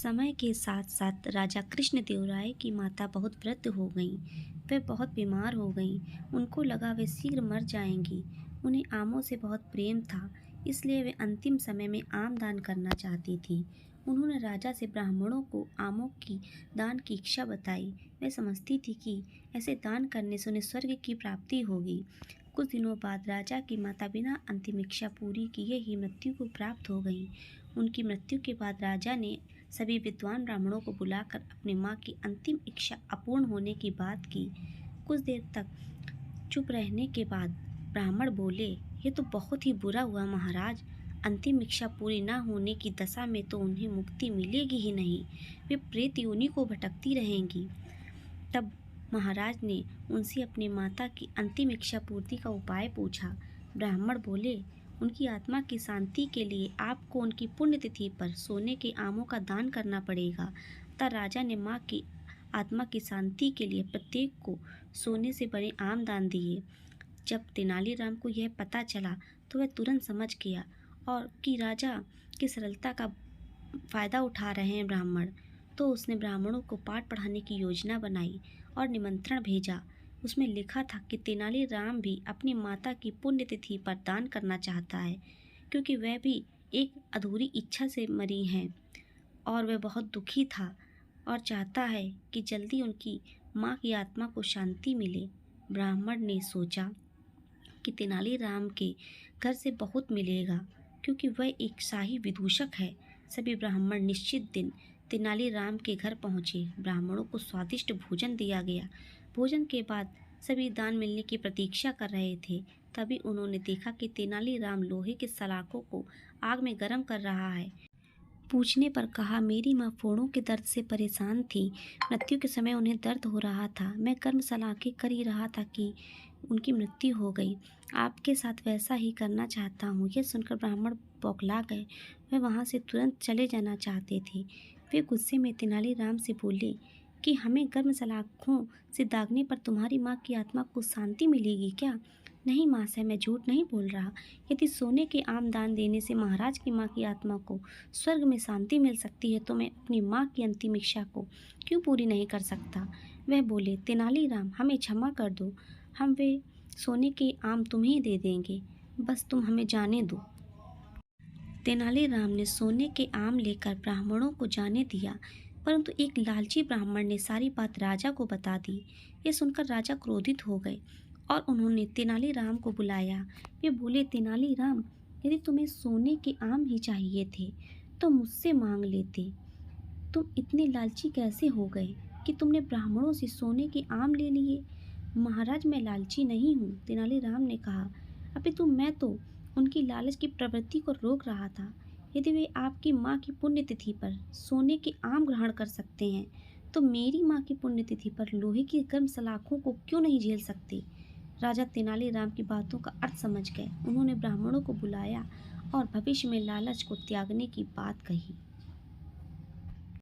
समय के साथ साथ राजा कृष्णदेवराय की माता बहुत वृद्ध हो गईं। वे बहुत बीमार हो गईं। उनको लगा वे शीघ्र मर जाएंगी। उन्हें आमों से बहुत प्रेम था, इसलिए वे अंतिम समय में आम दान करना चाहती थीं। उन्होंने राजा से ब्राह्मणों को आमों की दान की इच्छा बताई। वे समझती थी कि ऐसे दान करने से उन्हें स्वर्ग की प्राप्ति होगी। कुछ दिनों बाद राजा की माता बिना अंतिम इच्छा पूरी किए ही मृत्यु को प्राप्त हो गईं। उनकी मृत्यु के बाद राजा ने सभी विद्वान ब्राह्मणों को बुलाकर अपनी माँ की अंतिम इच्छा अपूर्ण होने की बात की। कुछ देर तक चुप रहने के बाद ब्राह्मण बोले, ये तो बहुत ही बुरा हुआ महाराज। अंतिम इच्छा पूरी न होने की दशा में तो उन्हें मुक्ति मिलेगी ही नहीं, वे प्रेत योनि को भटकती रहेंगी। तब महाराज ने उनसे अपनी माता की अंतिम इच्छा पूर्ति का उपाय पूछा। ब्राह्मण बोले, उनकी आत्मा की शांति के लिए आपको उनकी पुण्यतिथि पर सोने के आमों का दान करना पड़ेगा। तब राजा ने माँ की आत्मा की शांति के लिए प्रत्येक को सोने से बने आम दान दिए। जब तेनालीराम को यह पता चला तो वह तुरंत समझ गया और कि राजा की सरलता का फायदा उठा रहे हैं ब्राह्मण। तो उसने ब्राह्मणों को पाठ पढ़ाने की योजना बनाई और निमंत्रण भेजा। उसमें लिखा था कि तेनालीराम भी अपनी माता की पुण्यतिथि पर दान करना चाहता है, क्योंकि वह भी एक अधूरी इच्छा से मरी हैं और वह बहुत दुखी था और चाहता है कि जल्दी उनकी माँ की आत्मा को शांति मिले। ब्राह्मण ने सोचा कि तेनालीराम के घर से बहुत मिलेगा, क्योंकि वह एक शाही विदूषक है। सभी ब्राह्मण निश्चित दिन तेनालीराम के घर पहुँचे। ब्राह्मणों को स्वादिष्ट भोजन दिया गया। भोजन के बाद सभी दान मिलने की प्रतीक्षा कर रहे थे। तभी उन्होंने देखा कि तेनालीराम लोहे के सलाखों को आग में गर्म कर रहा है। पूछने पर कहा, मेरी माँ फोड़ों के दर्द से परेशान थी। मृत्यु के समय उन्हें दर्द हो रहा था। मैं कर्म सलाखें कर ही रहा था कि उनकी मृत्यु हो गई। आपके साथ वैसा ही करना चाहता हूँ। यह सुनकर ब्राह्मण बौखला गए। वे वहाँ से तुरंत चले जाना चाहते थे। वे गुस्से में तेनालीराम से बोले कि हमें गर्म सलाखों से दागने पर तुम्हारी माँ की आत्मा को शांति मिलेगी क्या? नहीं महाशय, मैं झूठ नहीं बोल रहा। यदि सोने के आम दान देने से महाराज की माँ की आत्मा को स्वर्ग में शांति मिल सकती है तो मैं अपनी माँ की अंतिम इच्छा को क्यों पूरी नहीं कर सकता? वह बोले, तेनालीराम हमें क्षमा कर दो, हम वे सोने के आम तुम्हें दे देंगे, बस तुम हमें जाने दो। तेनालीराम ने सोने के आम लेकर ब्राह्मणों को जाने दिया, परंतु एक लालची ब्राह्मण ने सारी बात राजा को बता दी। ये सुनकर राजा क्रोधित हो गए और उन्होंने तेनालीराम को बुलाया। वे बोले, तेनालीराम, यदि तुम्हें सोने के आम ही चाहिए थे तो मुझसे मांग लेते। तुम इतने लालची कैसे हो गए कि तुमने ब्राह्मणों से सोने के आम ले लिए? महाराज, मैं लालची नहीं हूँ, तेनालीराम ने कहा। अपितु मैं तो उनकी लालच की प्रवृत्ति को रोक रहा था। यदि वे आपकी माँ की पुण्यतिथि पर सोने के आम ग्रहण कर सकते हैं तो मेरी माँ की पुण्यतिथि पर लोहे की गर्म सलाखों को क्यों नहीं झेल सकते? राजा तेनालीराम की बातों का अर्थ समझ गए। उन्होंने ब्राह्मणों को बुलाया और भविष्य में लालच को त्यागने की बात कही।